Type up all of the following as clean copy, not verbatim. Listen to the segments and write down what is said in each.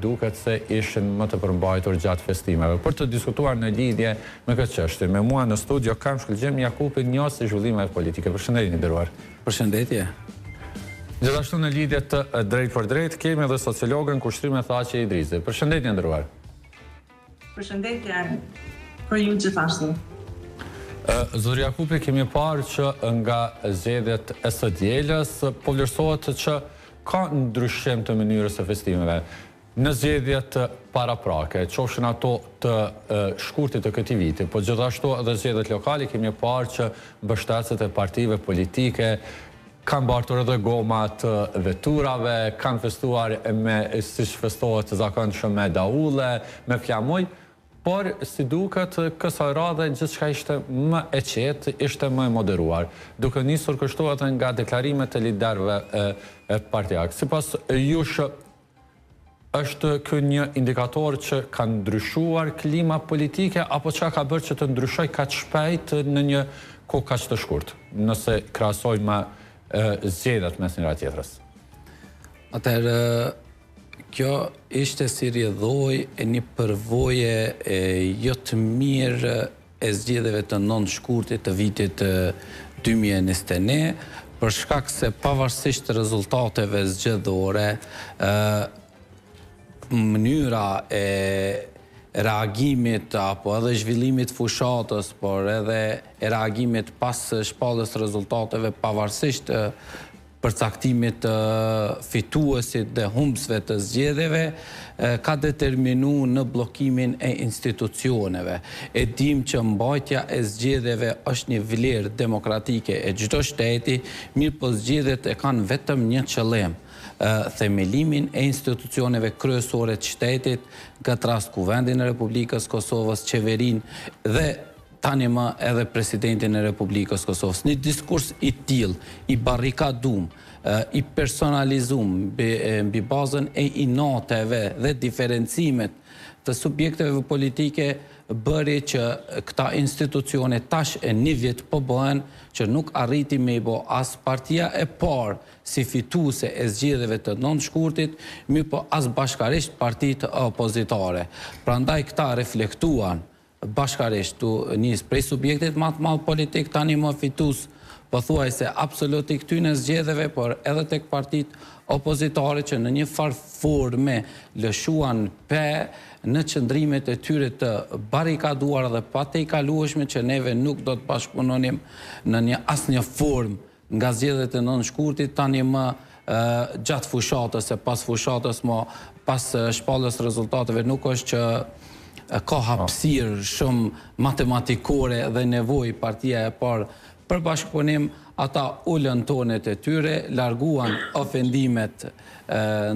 duket se ishin më të përmbajtur gjatë festimeve. Për të diskutuar në lidhje me këtë çështje, me mua në studio kam Shkëlqen Jakupi, njohës e zhvillimeve politike. Përshëndetje, nderuar. Përshëndetje. Gjithashtu në lidhje të drejt për drejt kemi edhe sociologën Kushtrim Thaqe Idrizi. Përshëndetje, nderuar. Përshëndetje për ju gjithashtu. Zotëri Jakupi, kemi parë që nga zgjedhjet e së dielës po vlerësohet që ka ndryshim të mënyrës së festimeve. Në zgjedhjet paraprake, qofshin ato të shkurtit të këtij viti, po gjithashtu edhe zgjedhjet lokale kemi parë që mbështetësit e partive politike kanë bartur edhe goma të veturave, kanë festuar siç festohet zakonshëm me daulle, me flamuj, por si duket kësaj radhe gjithçka ishte më e qetë, ishte më e moderuar, duke nisur kështu edhe nga deklarimet e liderëve e partijak. Sipas jush, është ky një indikator që ka ndryshuar klima politike, apo çka ka bërë që të ndryshoj kaq shpejt në një kohë kaq të shkurtë, nëse krahasojmë me zgjedhjet mes njëra tjetrës? Atëherë, kjo ishte si rrjedhoj e një përvoje jo të mirë e zgjedhjeve të 9 shkurtit të vitit 2021, për shkak se pavarësisht të rezultateve zgjedhore, mënyra e reagimit apo edhe zhvillimit fushatës, por edhe e reagimit pas shpalljes rezultateve pavarësisht përcaktimit të fituesit dhe humbësve të zgjedhjeve, ka determinu në bllokimin e institucioneve. E dim që mbajtja e zgjedhjeve është një vlerë demokratike e çdo shteti, mirë po zgjedhjet e kanë vetëm një qëllim: themelimin e institucioneve kryesore të shtetit, këtë rast Kuvendin e Republikës Kosovës, qeverinë dhe tani më edhe presidentin e Republikës Kosovës. Një diskurs i tillë, i barrikadum, i personalizum mbi bazën e inateve dhe diferencimet të subjekteve politike, bëri që këta institucione tash e një vit po bëhen që nuk arriti me i bo as partia e parë si fituese e zgjedhjeve të 9 shkurtit, mirë po as bashkarisht partitë opozitare. Prandaj këta reflektuan bashkarisht të nis prej subjektit më të madh politik tani më fitues pothuajse absolut i këtyre zgjedhjeve, por edhe tek partitë opozitare që në një farë forme lëshuan në qëndrimet e tyre të barrikaduara dhe pa të kalueshme që neve nuk do të bashkëpunonim në asnjë formë nga zgjedhjet e 9 shkurtit, tani më gjatë fushatës e pas fushatës, pas shpalljes rezultateve, nuk është që ka hapësirë shumë matematikore dhe nevojë partia e parë për bashkëpunim. Ata ulën tonet e tyre, larguan ofendimet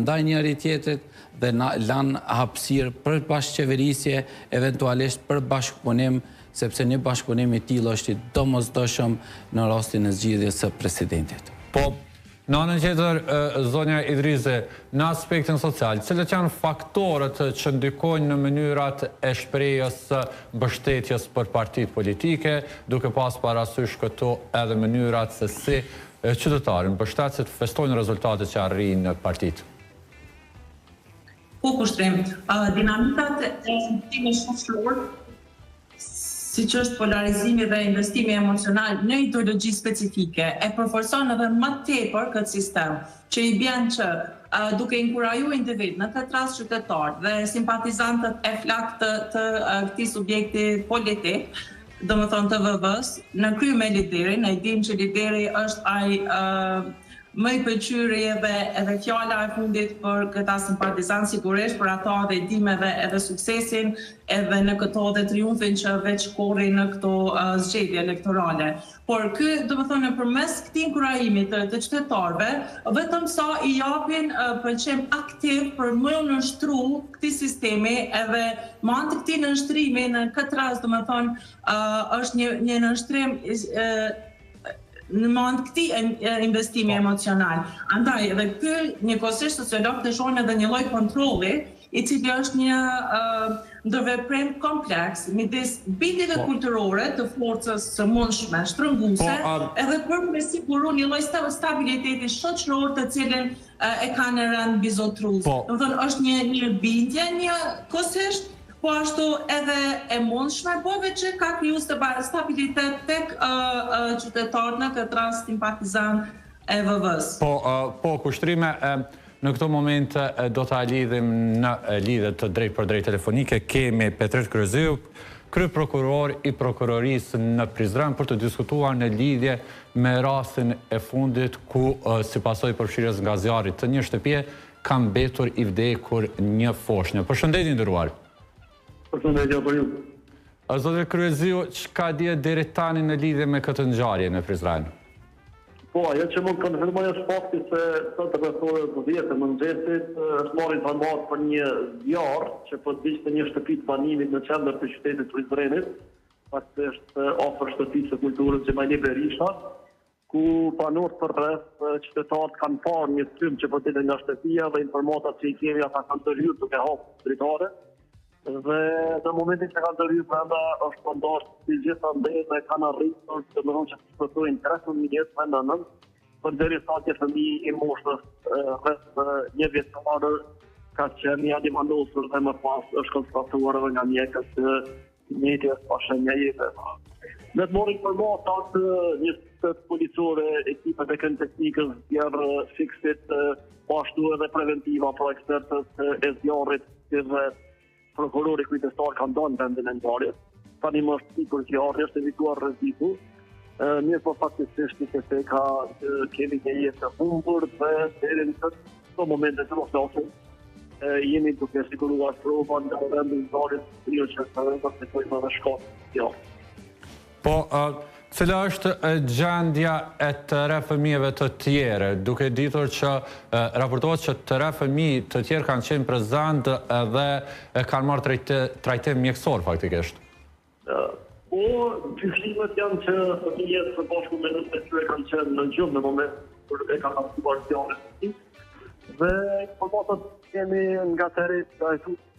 ndaj njëri tjetrit dhe lanë hapësirë për bashkëqeverisje, eventualisht për bashkëpunim, sepse një bashkëpunim i tillë është i domosdoshëm në rastin e zgjedhjes së presidentit. Po, në anën tjetër, zonja Idrizi, në aspektin social, cilët janë faktorët që ndikojnë në mënyrat e shprehjes së mbështetjes për partitë politike, duke pas parasysh këto edhe mënyrat se si qytetarët, mbështetësit festojnë rezultatet që arrijnë partitë? Po, Kushtrim, dinamikat e investimit shoqëror, siç është polarizimi dhe investimi emocional në ideologji specifike, e përforson edhe më tepër këtë sistem, që i bën që duke inkurajuar individ, në këtë rast qytetarët dhe simpatizantët e flakt të këtij subjekti politik, domethënë të VV-s, në krye me liderin, ne dimë që lideri është ai më i pëlqyri edhe fjala e fundit për këta simpatizantë, sigurisht për ata dhe dim edhe suksesin, edhe në këto dhe triumfin që veç korri në këto zgjedhje elektorale. Por ky, domethënë, përmes këtij inkurajimi të qytetarëve, vetëm sa i japin pëlqim aktiv për më nënshtru këtij sistemi, edhe me anë të këtij nënshtrimi në këtë rast, domethënë, është një nënshtrim në mand këtij investimi emocional. Andaj, edhe ky njëkohësisht sociologët e shohin edhe një lloj kontrolli i cili është një ndërveprim kompleks midis bindjeve kulturore të forcës së mundshme shtrënguese, edhe për me siguru një lloj stabiliteti shoqëror të cilin e kanë në rënd bizotrues. Domethënë është një bindje një kohësisht, po ashtu edhe e mundshme, po veç që ka kriju stabilitet tek qytetarët në këtë rast simpatizant e VV-s. Po, kushtrime në këto momente do të lidhim në lidhje të drejt për drejt telefonike. Kemi Petret Kryeziu, kryeprokuror i prokurorisë në Prizren, për të diskutuar në lidhje me rastin e fundit ku si pasojë përfshirjes nga zjarri të një shtëpie ka mbetur i vdekur një foshnjë. Përshëndetje nderuar. Përshëndetje për ju. Zotë Kryeziu, çka dihet deri tani në lidhje me këtë ngjarje në Prizren? Po, ajo që mund konfirmoj është fakti se sot rreth orës 10 të mëngjesit është marrë informatë për një zjarr që po diqte një shtëpi të banimit në qendër të qytetit të Prizrenit, pasi është afër shtëpisë së kulturës Xhemajli Berisha, ku banorët për rreth qytetarët kanë parë një strym që po dilën nga shtëpia dhe informatat që i kemi ata kanë të rryer duke hapur dritare. Dhe në momentin që kanë të rryer brenda është pëndosht si gjithandej dhe kanë arritur të më thonë që të shpëtojnë 13 jetë me nënën, për derisa që fëmijë i moshës rreth 1 vjeçare ka qenë një animalosur dhe më pas është konstatuar edhe nga mjekët që njëti është pa shenja jete. Ne të morë informatat njësët policore, ekipet e kënë teknikës djerë fiksit, po ashtu edhe preventiva pro ekspertët e zjarrit si dhe prokurori kujtestar kanë dhënë vendin e ngjarjes. Tani më është sikur që zjarri është evituar rreziku. Mirë po faktikisht se kemi një jetë të humbur dhe deri në këto momente që mos flasim, jemi duke siguruar prova nga vendi i ngjarjes, që të vërtetojmë edhe shkatën. Po, cila është gjendja e tëre fëmijëve të tjere, duke ditur që raportohet që tëre fëmijë të tjerë kanë qenë prezant edhe kanë marrë trajtim mjekësor faktikisht? Po, dyshimet janë që fëmijët së bashku me nëse që e kanë qenë në gjumë në moment për e kanë aktuar zjarrit. Dhe informatat kemi nga teret,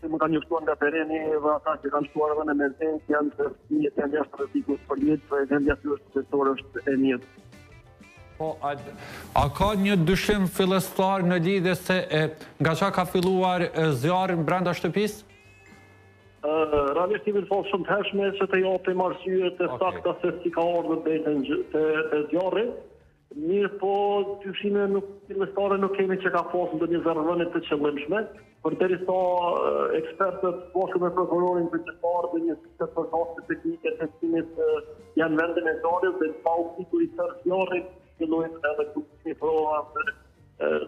që më kanë njështuar nga tereni dhe ata që kanë shtuar edhe në emergencë janë që fëmijët janë jashtë rrezikus për jetë dhe gjendja tyre shtetërore është e mirë. Po, a ka një dyshim fillestar në lidhje se nga çka ka filluar zjarri brenda shtëpisë? Realisht i falë shumë të hershme që të japim arsye të sakta se si ka ardhur deri te zjarri. Mirë po, dyshime fillestare nuk kemi që ka pasur ndonjë zërvënie të qëllimshme, për derisa ekspertët bashkë me prokurorin kryqëtar dhe një të përkatëse teknike të cilët janë vendin e zjarrit dhe pa u fitur i tërë zjarrit, fillojnë edhe kuptimi prova dhe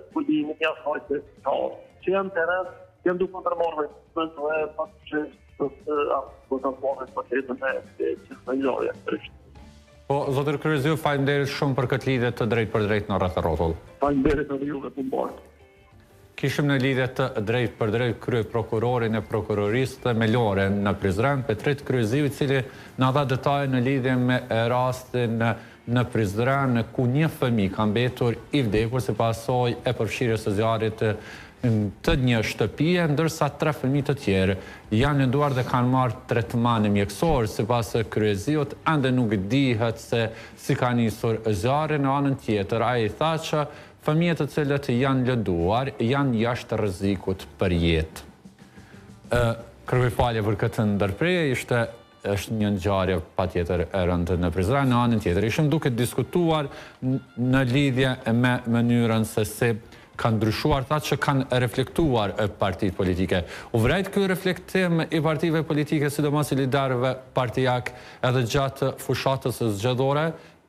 studimin e asaj që ka ardhur. Që janë teren, janë duke ndërmarrë dhe faktikisht do të marrë paketën e çfarë ngjarje. Po, zotër Kryeziu, faleminderit shumë për këtë lidhje të drejt për drejt në rreth rrotull. Faleminderit edhe juve të mbarë. Kishim në lidhje të drejt për drejt kryeprokurorin e prokurorisë të Melore në Prizren, Petret Kryeziu, i cili na dha detaje në lidhje me rastin në Prizren, ku një fëmijë ka mbetur i vdekur si pasojë e përfshirjes së zjarrit të një shtëpie, ndërsa 3 fëmijë të tjerë janë lënduar dhe kanë marrë tretman mjekësor. Sipas Kryeziut, ende nuk dihet se si ka nisur zjarri. Në anën tjetër, ai tha që fëmijët të cilët janë lënduar janë jashtë rrezikut për jetë. Kërkoj falje për këtë ndërprerje, është një ngjarje patjetër e rëndë në Prizren. Në anën tjetër, ishim duke diskutuar në lidhje me mënyrën se si kanë ndryshuar ata që kanë reflektuar partitë politike. U vrejt ky reflektim i partive politike, sidomos i liderëve partijak, edhe gjatë fushatës së zgjedhore,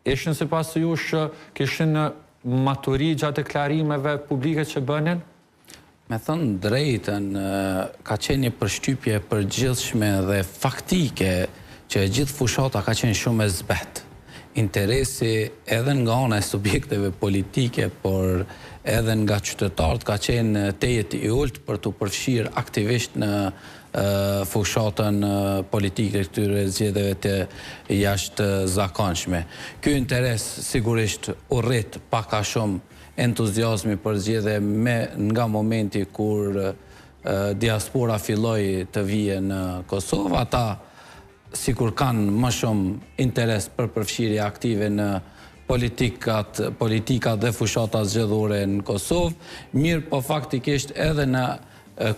ishin sipas jush kishin maturi gjatë deklarimeve publike që bënin? Me thënë drejtën, ka qenë një përshtypje përgjithshme dhe faktike që gjithë fushata ka qenë shumë e zbetë. Interesi edhe nga ana e subjekteve politike, por edhe nga qytetarët ka qenë tejet i ulët për të përfshirë aktivisht në fushatën politike të këtyre zgjedhjeve të jashtë zakonshme. Ky interes sigurisht u rrit pak a shumë entuziazmi për zgjedhje nga momenti kur diaspora filloi të vije në Kosovë, ata sikur kanë më shumë interes për përfshirje aktive në politika dhe fushata zgjedhore në Kosovë, mirë po faktikisht edhe në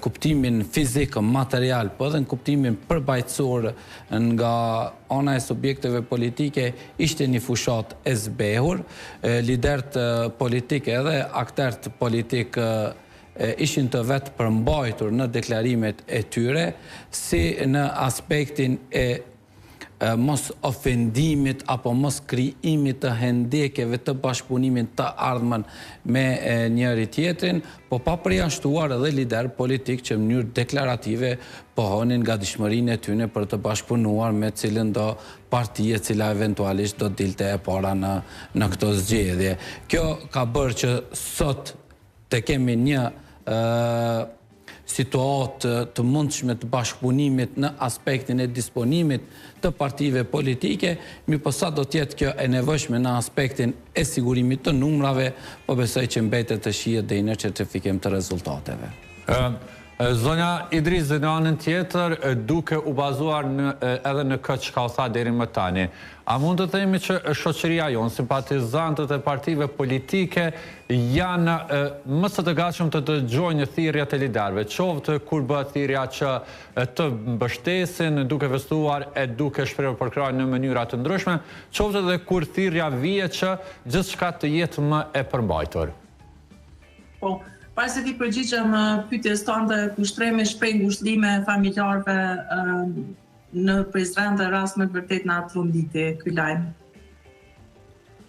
kuptimin fizik, material, po edhe në kuptimin përbajtësor nga ana e subjekteve politike, ishte një fushat e zbehur, liderët politike edhe aktert politik ishin të vetë përmbajtur në deklarimet e tyre, si në aspektin e mos ofendimit apo mos krijimit të hendekeve të bashkëpunimit të ardhmen me njëri tjetrin, po pa përjashtuar edhe lider politik që në mënyrë deklarative pohonin nga dishmërinë e tyre për të bashkëpunuar me cilën do partije cila eventualisht do dilte e para në këto zgjedhje. Kjo ka bërë që sot të kemi një situatë të mundshme të bashkëpunimit në aspektin e disponimit të partive politike, mi po sa do tjetë kjo e nevojshme në aspektin e sigurimit të numrave, po besoj që mbetet të shihet deri në certifikim të rezultateve. Zonja Idrizi, në anën tjetër, duke u bazuar edhe në këtë që ka u tha deri më tani, a mund të themi që shoqëria jonë, simpatizantët e partive politike, janë më së të gatshëm të dëgjojnë thirrjet e liderëve, qoftë kur bëhet thirrja që të mbështesin duke festuar e duke shprehur përkrahje në mënyra të ndryshme, qoftë edhe kur thirrja vihet që gjithçka të jetë më e përmbajtur. Po, pas se ti përgjigjem pyetjes tënde, kushtrimi shpejt ngushëllime familjarëve në Prizren dhe rast me vërtet na tronditi ky lajm.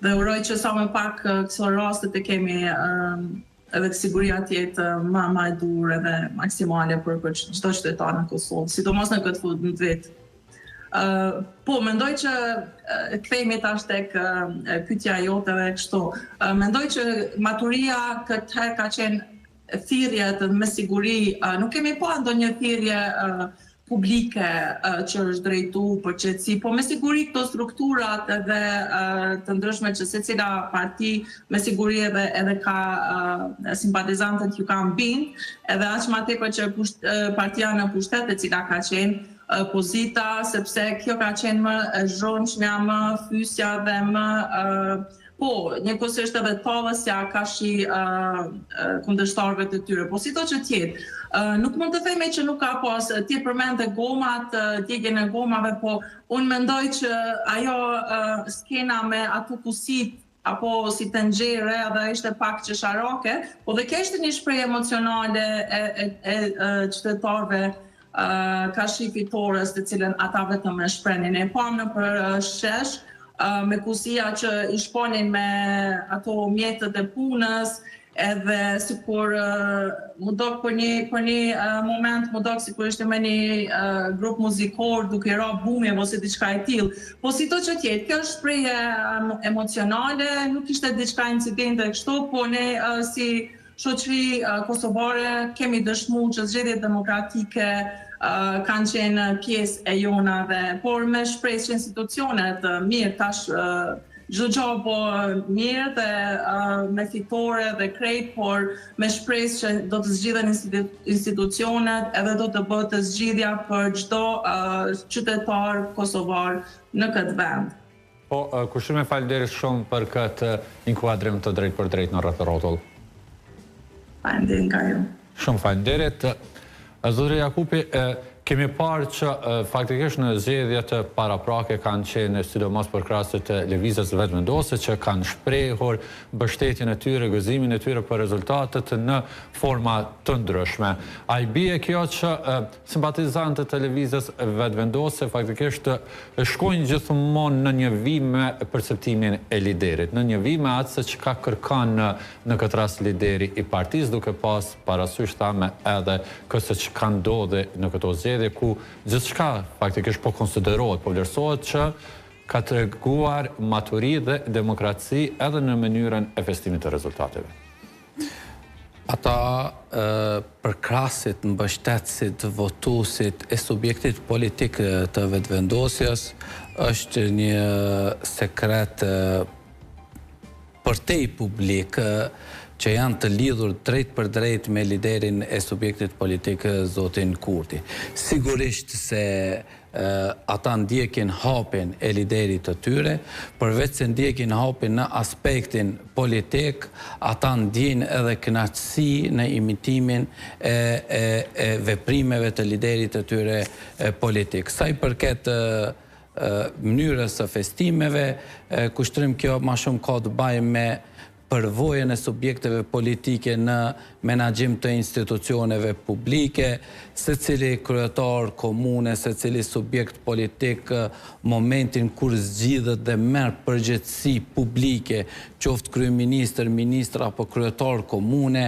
Dhe uroj që sa më pak këto raste të kemi edhe siguria të jetë më e dur edhe maksimale për çdo qytetar në Kosovë, sidomos në këtë fund të vit. Po, mendoj që kthehemi tash tek pyetja jote dhe kështu. Mendoj që maturia këtë herë ka qenë thirrje me siguri, nuk kemi pa ndonjë thirrje publike që është drejtuar për qetësi, po me siguri këto strukturat edhe të ndryshme që secila parti me siguri edhe ka simpatizantët ju kanë bind, edhe aq më tepër që partia në pushtet e cila ka qenë pozita, sepse kjo ka qenë më zhurmshmja, më fysja dhe më njëkohësisht edhe tallësja kashi kundërshtarëve të tyre. Po si do që tjetë, nuk mund të themi që nuk ka pas, ti përmend e gomat, djegjen e gomave, po unë mendoj që ajo skena me ato kusit apo si të nxjerrë edhe ishte pak qesharake, po dhe kishte një shprehje emocionale e qytetarëve ka shi fitores të cilën ata vetëm e shprenin. E pam në për shesh, me kusia që i shponin me ato mjetët e punës, edhe sikur më dok për një moment, më dok sikur ishte me një grup muzikor duke ra bumje ose diçka e tillë. Po si to që tjetë, kjo është shprehje emocionale, nuk ishte diçka incidente kështu, po ne si shoqëri kosovare kemi dëshmuar që zgjedhjet demokratike kanë qenë pjesë e jonave, por me shpresë që institucionet mirë tash çdo gjë po mirë dhe me fitore dhe krejt, por me shpresë që do të zgjidhen institucionet edhe do të bëhet zgjidhja për çdo qytetar kosovar në këtë vend. Po, kushime faleminderit shumë për këtë inkuadrim të drejt për drejt në Rreth Rrotull. Faleminderit nga ju. Shumë faleminderit. Zotri Jakupi, kemi parë që faktikisht në zgjedhjet paraprake kanë qenë sidomos për krahas të lëvizjes vetëvendose që kanë shprehur mbështetjen e tyre, gëzimin e tyre për rezultatet në forma të ndryshme. A i bie kjo që simpatizantët e lëvizjes vetëvendose faktikisht shkojnë gjithmonë në një vijim me perceptimin e liderit, në një vijim me atë se çka kërkon në këtë rast lideri i partisë, duke pas parasysh thamë edhe kësaj që ka ndodhur në këto zgjedhje ku gjithçka faktikisht po konsiderohet, po vlerësohet që ka treguar maturi dhe demokraci edhe në mënyrën e festimit të rezultateve. Ata përkrasit, mbështetësit, votuesit e subjektit politik të vetëvendosjes është një sekret përtej publik, që janë të lidhur drejt për drejt me liderin e subjektit politik, zotin Kurti. Sigurisht se ata ndjekin hapin e liderit të tyre, përveç se ndjekin hapin në aspektin politik, ata ndjejnë edhe kënaqësi në imitimin e veprimeve të liderit të tyre politik. Sa i përket mënyrës së festimeve, kushtrim kjo ma shumë ka të bëjë me përvojën e subjekteve politike në menaxhim të institucioneve publike, secili kryetar komune, secili subjekt politik momentin kur zgjidhet dhe merr përgjegjësi publike, qoftë kryeministër, ministër apo kryetar komune,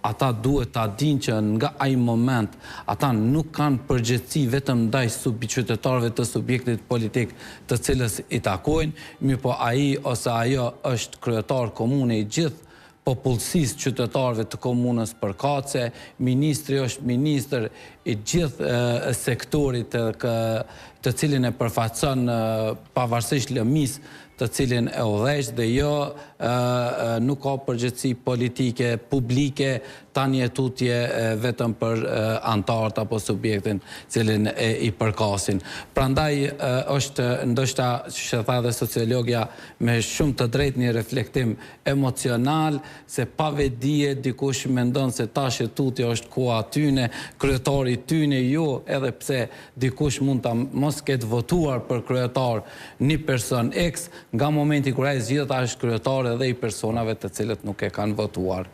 ata duhet ta dinë që nga ai moment ata nuk kanë përgjegjësi vetëm ndaj qytetarëve të subjektit politik të cilës i takojnë, mirëpo ai ose ajo është kryetar komune i gjithë popullsisë qytetarëve të komunës përkatëse, ministri është ministër i gjithë sektorit të cilin e përfaqëson pavarësisht lëmisë të cilin e udhëheq dhe jo nuk ka përgjegjësi politike publike tani e tutje vetëm për antarët apo subjektin cilin i përkasin. Prandaj është ndoshta që tha dhe sociologja me shumë të drejtë një reflektim emocional se pa vetdije dikush mendon se tash e tutje është koha tyne, kryetari tyne jo, edhe pse dikush mund ta mos ketë votuar për kryetar një person X, nga momenti kur ai zgjidhet është kryetar edhe i personave të cilët nuk e kanë votuar.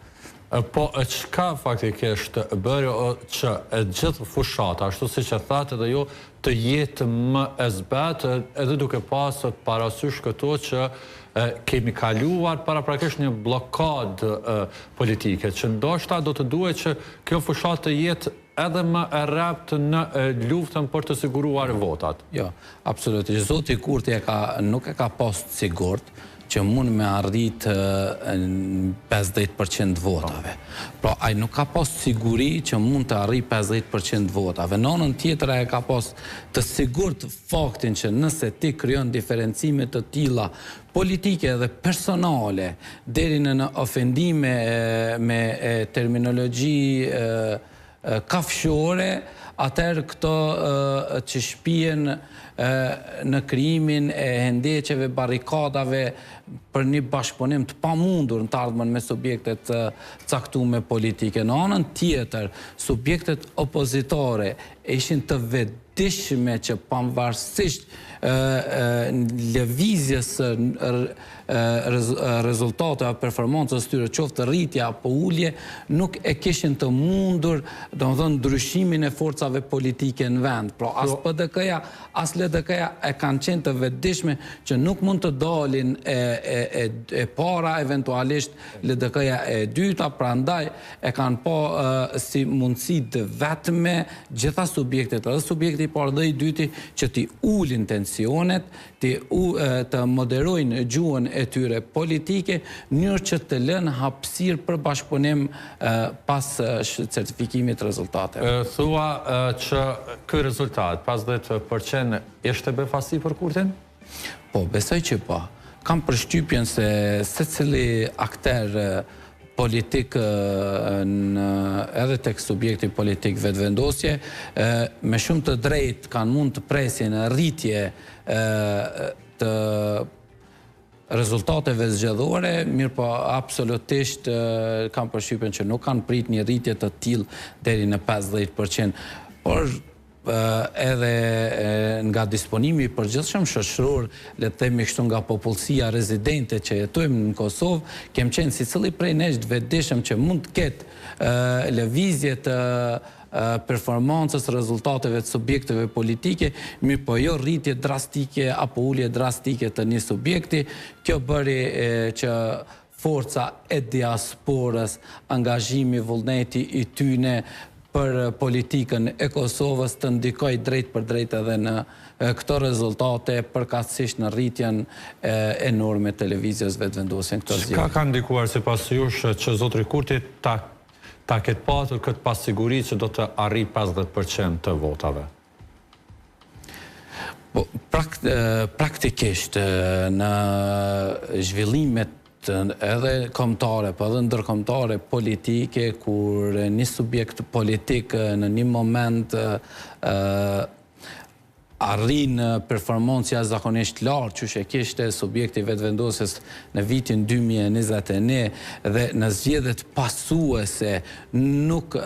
Po, çka faktikisht bëri që e gjithë fushata, ashtu siç e thatë edhe ju, të jetë më e zbetë, edhe duke pasur parasysh këto që kemi kaluar paraprakisht një blokadë politike, që ndoshta do të duhet që kjo fushatë të jetë edhe më e rreptë në luftën për të siguruar votat. Jo, absolutisht. Zoti Kurti nuk e ka pas sigurt që mund me arrit 50% votave. Pra, ai nuk ka pas siguri që mund të arrit 50% votave. Në anën tjetër ai ka pas të sigurt faktin që nëse ti krijon diferencime të tilla politike dhe personale deri në ofendime me terminologji kafshore, atëherë këto që shpihen në krijimin e hendeqeve, barrikadave për një bashkëpunim të pamundur në të ardhmen me subjektet caktuar politike. Në anën tjetër, subjektet opozitore ishin të vetëdijshme që pavarësisht lëvizjes rezultateve apo performancës tyre, qoftë rritja apo ulje, nuk e kishin të mundur, domethënë ndryshimin e forcave politike në vend. Pra as PDK-ja, as LDK-ja e kanë qenë të vetëdijshme që nuk mund të dalin e para, eventualisht LDK-ja e dyta, prandaj e kanë pa si mundësi të vetme gjitha subjektet, edhe subjekti i parë dhe i dyti, që t'i ulin tensionet, të moderojnë gjuhën e tyre politike, njërë që të lënë hapësirë për bashkëpunim pas certifikimit rezultateve. Thua që ky rezultat, 50%, ishte befasi për Kurtin? Po, besoj që po. Kam përshtypjen se secili akter politik edhe tek subjekti politik vetëvendosje, me shumë të drejt kanë mund të presin rritje të rezultateve zgjedhore, mirë po absolutisht kam përshtypjen që nuk kanë prit një rritje të tillë deri në 50%, por edhe nga disponimi i përgjithshëm shoqëror, le të themi kështu nga popullsia rezidente që jetojmë në Kosovë, kem qenë si cili prej nesh të vetëdijshëm që mund të ketë lëvizje të performancës, rezultateve të subjekteve politike, mirë po jo rritje drastike apo ulje drastike të një subjekti. Kjo bëri që forca e diasporës, angazhimi, vullneti i tyne për politikën e Kosovës të ndikoj drejt për drejt edhe në këto rezultate, përkatësisht në rritjen enorme të lëvizjes vetëvendosje në këto zgjedhje. Çka ka ndikuar sipas jush që zotri Kurti ta ketë patur këtë pasiguri që do të arrijë 50% të votave? Praktikisht në zhvillimet edhe kombëtare, po edhe ndërkombëtare politike, kur një subjekt politik në një moment arrin performancë jashtëzakonisht lartë, që kishte subjekti vetëvendosës në vitin 2021 dhe në zgjedhjet pasuese nuk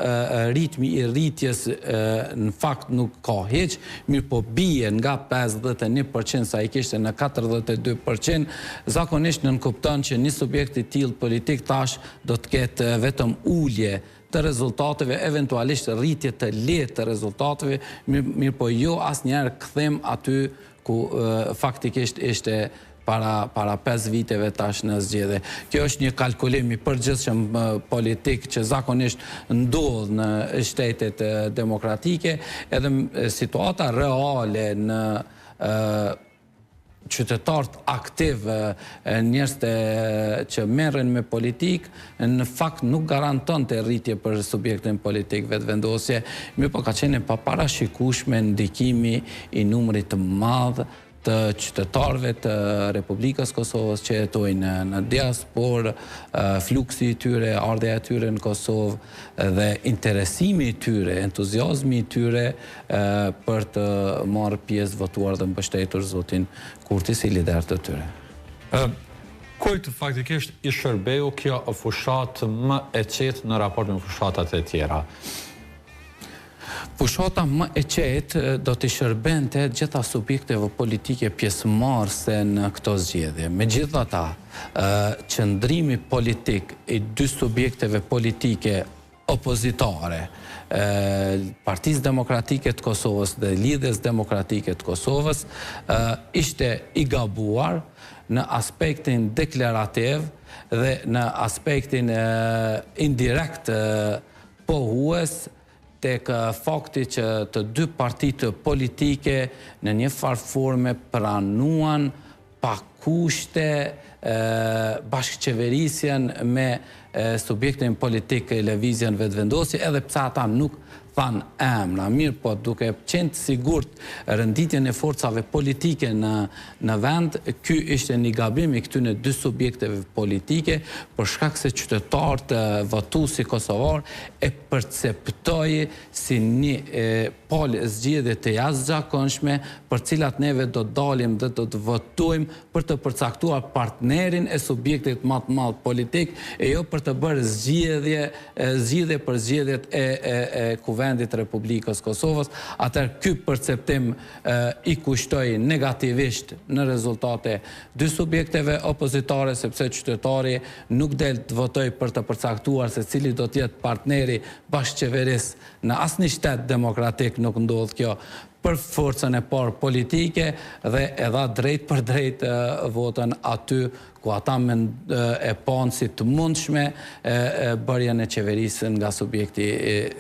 ritmi i rritjes në fakt nuk ka hiç, mirë po bie nga 51% sa i kishte në 42%, zakonisht nënkupton që një subjekt i tillë politik tash do të ketë vetëm ulje të rezultateve, eventualisht rritje të lehtë të rezultateve, mirë po jo asnjëherë kthim aty ku faktikisht ishte para 5 viteve tash në zgjedhje. Kjo është një kalkulim i përgjithshëm politik që zakonisht ndodh në shtetet demokratike, edhe situata reale në qytetarët aktiv, njerëz që merren me politik, në fakt nuk garanton të rritje për subjektin politik vetëvendosje, mirë po ka qenë pa parashikueshme ndikimi i numrit të madh të qytetarëve të Republikës Kosovës që jetojnë në diasporë, fluksi i tyre, ardha e tyre në Kosovë dhe interesimi i tyre, entuziazmi i tyre për të marrë pjesë votuar dhe mbështetur zotin Kurti si lider të tyre. Kujt faktikisht i shërbeu kjo fushat më e qetë në raport me fushatat e tjera? Fushata më e qetë do të shërbente gjitha subjekteve politike pjesëmarrëse në këto zgjedhje. Megjithatë, qëndrimi politik i dy subjekteve politike opozitare, Partisë Demokratike të Kosovës dhe Lidhjes Demokratike të Kosovës, ishte i gabuar në aspektin deklarativ dhe në aspektin indirekt pohues tek fakti që të dy partitë politike në një farë forme pranuan pa kushte bashkëqeverisjen me subjektin politik lëvizjen vetëvendosje, edhe pse ata nuk thanë emra, mirë po duke qenë sigurt rënditjen e forcave politike në vend, ky ishte një gabim i këtyre dy subjekteve politike, për shkak se qytetarët votuesi kosovar e perceptoi si një palë zgjedhje të jashtëzakonshme, për cilat neve do të dalim dhe do të votojmë për të përcaktuar partnerin e subjektit më të madh politik, e jo për të bërë zgjedhje për zgjedhjet e Kuvendit Republikës Kosovës. Atëherë ky perceptim i kushtoi negativisht në rezultate dy subjekteve opozitare, sepse qytetari nuk del të votoj për të përcaktuar se cili do të jetë partneri bashkëqeverisë në asnjë shtet demokratik, nuk ndodh kjo për forcën e parë politike dhe e dha drejt për drejt votën aty ku ata e panë si të mundshme bërjen e qeverisë nga subjekti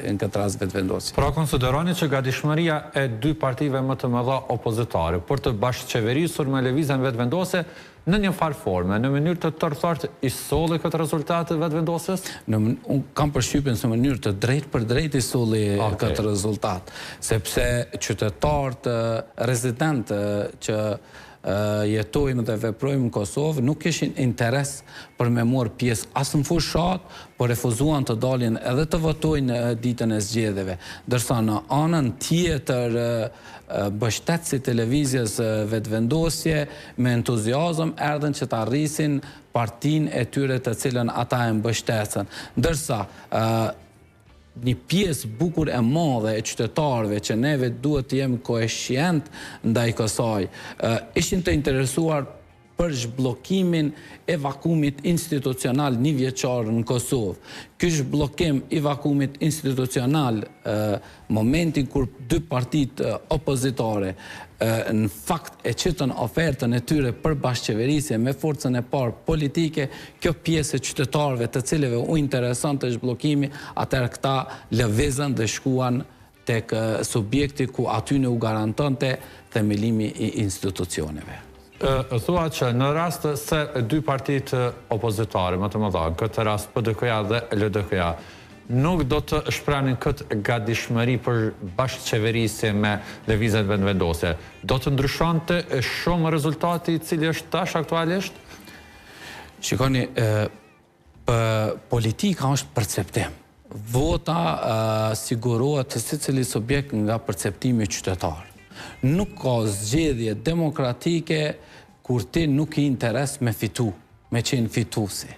në këtë rast vetëvendosje. Pra konsideroni që gatishmëria e dy partive më të mëdha opozitare për të bashkëqeverisur me lëvizjen vetëvendosje në një farë forme, në mënyrë të tërthart i solli këtë rezultat të vetëvendosjes? Unë kam përshtypjen se në mënyrë të drejt për drejt i solli këtë rezultat, sepse qytetarët rezidentë që jetojmë dhe veprojmë në Kosovë nuk kishin interes për me morë pjesë as në fushat, por refuzuan të dalin edhe të votojnë ditën e zgjedhjeve. Ndërsa në anën tjetër mbështetësit televizjes vetëvendosje me entuziazëm erdhën që të arrisin partinë e tyre të cilën ata e mbështetën. Ndërsa një pjesë bukur e madhe e qytetarëve që neve duhet të jemi koeshient ndaj kësaj, ishin të interesuar për zhbllokimin e vakumit institucional një vjeçar në Kosovë. Ky zhbllokim i vakumit institucional, momentin kur dy partitë opozitare në fakt e qitën ofertën e tyre për bashkëqeverisje me forcën e parë politike, kjo pjesë e qytetarëve të cilëve u intereson të zhbllokimi, atëherë këta lëvizën dhe shkuan tek subjekti ku aty në u garantonte themelimi i institucioneve. Thua që në rast se dy partitë opozitare, më të mëdha, në këtë rast PDK-ja dhe LDK-ja, nuk do të shprenin këtë gatishmëri për bashkëqeverisje me lëvizjen vetëvendosje, do të ndryshonte shumë rezultati i cili është tash aktualisht? Shikoni, politika është perceptim. Vota sigurohet të secili subjekt nga perceptimi qytetar. Nuk ka zgjedhje demokratike kur ti nuk i interes me fitu, me qenë fitusi.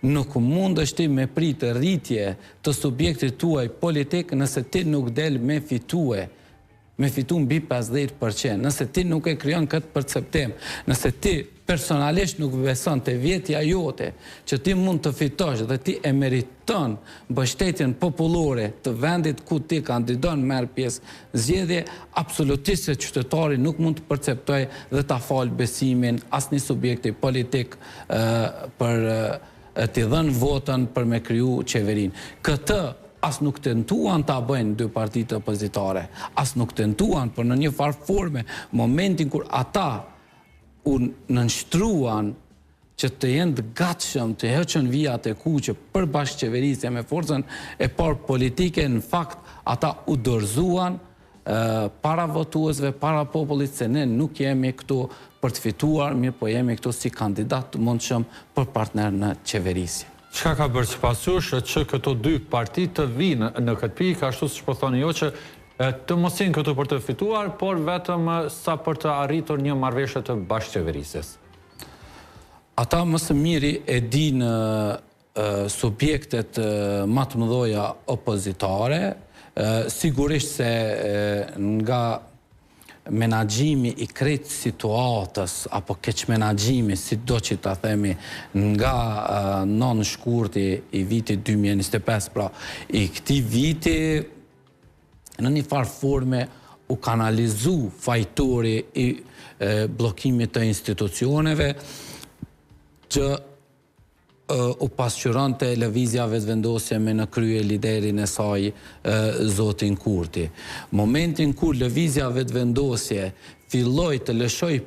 Nuk mund është ti me pritë rritje të subjektit tuaj politik nëse ti nuk del me fitu mbi 50%, nëse ti nuk e kryon këtë perceptim, nëse ti personalisht nuk beson të vjetja jote që ti mund të fitosh dhe ti e meriton mbështetjen popullore të vendit ku ti kandidon merr pjesë zgjedhje, absolutisht se qytetari nuk mund të perceptoj dhe ta falë besimin asnjë subjekti politik për t'i dhënë votën për me kriju qeverinë. Këtë as nuk tentuan ta bëjnë dy partitë opozitare, as nuk tentuan, por në një farë forme, momentin kur ata u nënshtruan që të jenë të gatshëm të heqën vijat e kuqe për bashkëqeverisje me forcën e parë politike, në fakt ata u dorëzuan para votuesve, para popullit, se ne nuk jemi këtu për të fituar, mirë po jemi këtu si kandidat të mundshëm për partner në qeverisje. Çka ka bërë sipasysh që këto dy parti të vinë në këtë pikë, ashtu siç po thoni jo që të mos jenë këtu për të fituar, por vetëm sa për të arritur një marrëveshje të bashkëqeverisjes? Ata më së miri e dinë subjektet më të mëdha opozitare, sigurisht se nga menaxhimi i krejt situatës, apo keq menaxhimi, si do që ta themi, nga non shkurti i vitit 2025, pra i këtij viti, në një farë forme u kanalizu fajtori i bllokimit të institucioneve që u pasqyronte lëvizja vetëvendosje me në krye liderin e saj zotin Kurti. Momentin kur lëvizja vetëvendosje filloi të lëshoj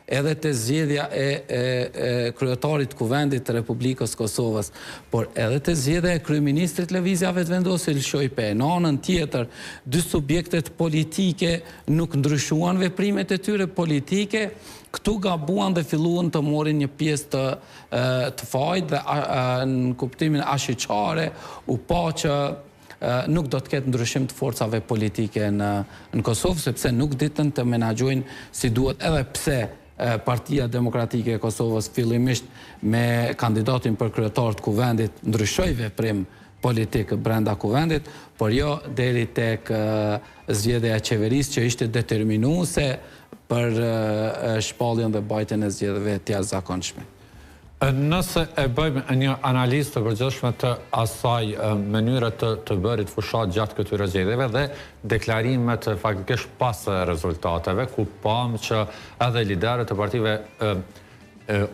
edhe të zgjedhja e kryetarit kuvendit të Republikës Kosovës, por edhe të zgjedhja e kryeministrit lëvizja vetëvendosje lëshoi në anën tjetër, dy subjektet politike nuk ndryshuan veprimet e tyre politike, këtu gabuan dhe filluan të morin një pjesë të fajt dhe në kuptimin ashiqare u pa që nuk do të ketë ndryshim të forcave politike në Kosovë, sepse nuk ditën të menaxhojnë si duhet, edhe pse Partia Demokratike e Kosovës fillimisht me kandidatin për kryetar të kuvendit ndryshoi veprim politik brenda kuvendit, por jo deri tek zgjedhja e qeverisë që ishte determinuese për shpalljen dhe mbajtjen e zgjedhjeve të jashtëzakonshme. Nëse e bëjmë një analizë të përgjithshme të asaj mënyre të bërit fushat gjatë këtyre zgjedhjeve dhe deklarimet faktikisht pas rezultateve, ku pam që edhe liderët e partive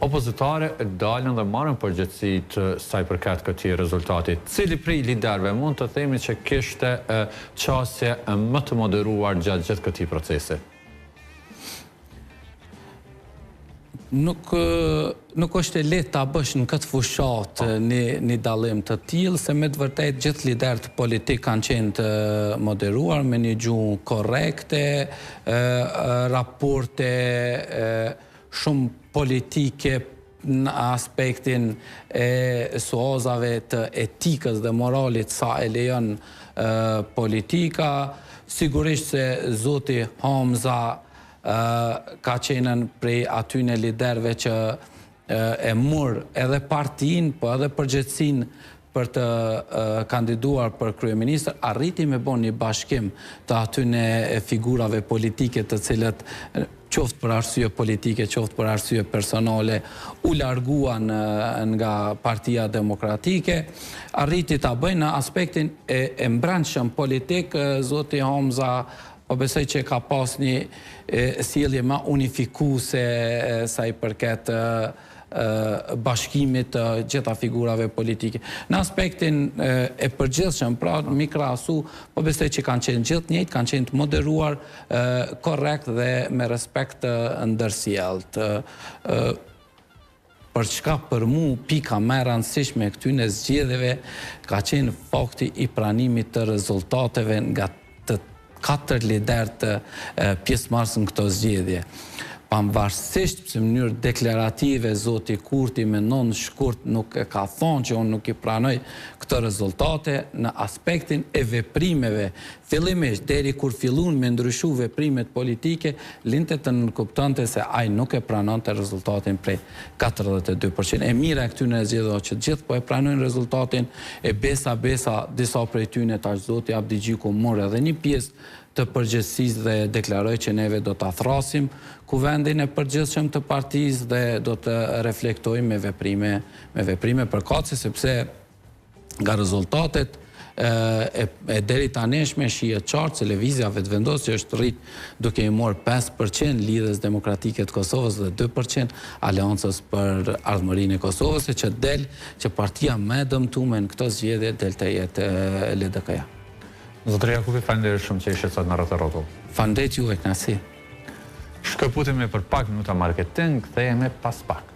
opozitare dalën dhe marrën përgjegjësi të sa i përket këtij rezultati. Cili prej liderëve mund të themi që kishte qasje më të moderuar gjatë gjithë këtij procesi? Nuk është e lehtë ta bësh në këtë fushat një dallim të tillë, se me të vërtetë gjithë liderët politik kanë qenë të moderuar me një gjuhë korrekte, raporte shumë politike në aspektin e suazave të etikës dhe moralit sa e lejon politika. Sigurisht se zoti Hamza ka qenën prej atyne liderve që e mur edhe partin, po edhe përgjegjësinë për të kandiduar për kryeministër, arriti me bon një bashkim të atyne figurave politike të cilët qoftë për arsye politike, qoftë për arsye personale, u larguan nga Partia Demokratike, arriti ta bëjnë në aspektin e mbrëmshëm politik, zoti Hamza po besoj që ka pas një sjellje më unifikuese sa i përket bashkimit të gjitha figurave politike. Në aspektin e përgjithshëm, pra mi krahasu, po besoj që kanë qenë gjithë njëjtë, kanë qenë të moderuar, korrekt dhe me respekt të ndërsjellët. Për çka për mu pika më e rëndësishme e këtyre zgjedhjeve ka qenë fakti i pranimit të rezultateve nga të 4 lider të pjesëmarrës në këto zgjedhje. pavarësisht se në mënyrë deklarative zoti Kurti mendon shkurt nuk e ka thonë që unë nuk i pranoj këto rezultate në aspektin e veprimeve. Fillimisht deri kur fillun me ndryshu veprimet politike, linte të nënkuptonte se ai nuk e pranonte rezultatin prej 42%. E mira e këtyre zgjedhjeve që gjithë po e pranojnë rezultatin, e besa disa prej tyre tash zoti Abdi Gjiku mor edhe një pjesë të përgjithësisë dhe deklaroi që neve do ta thrasim kuvendin e përgjithshëm të partisë dhe do të reflektojmë me veprime përkatëse, sepse nga rezultatet e deri tanishme shihet qartë se lëvizja vetvendos që është rrit duke i marrë 5% Lidhjes Demokratike të Kosovës dhe 2% Aleancës për Ardhmërinë e Kosovës, që del që partia më e dëmtuar në këtë zgjedhje del të jetë LDK-ja. Zotëri Jakupi, faleminderit shumë që ishte sot në Rreth e Rrotull. Faleminderit juve, kënaqësi. Shkëputemi për pak minuta marketing, kthehemi pas pak.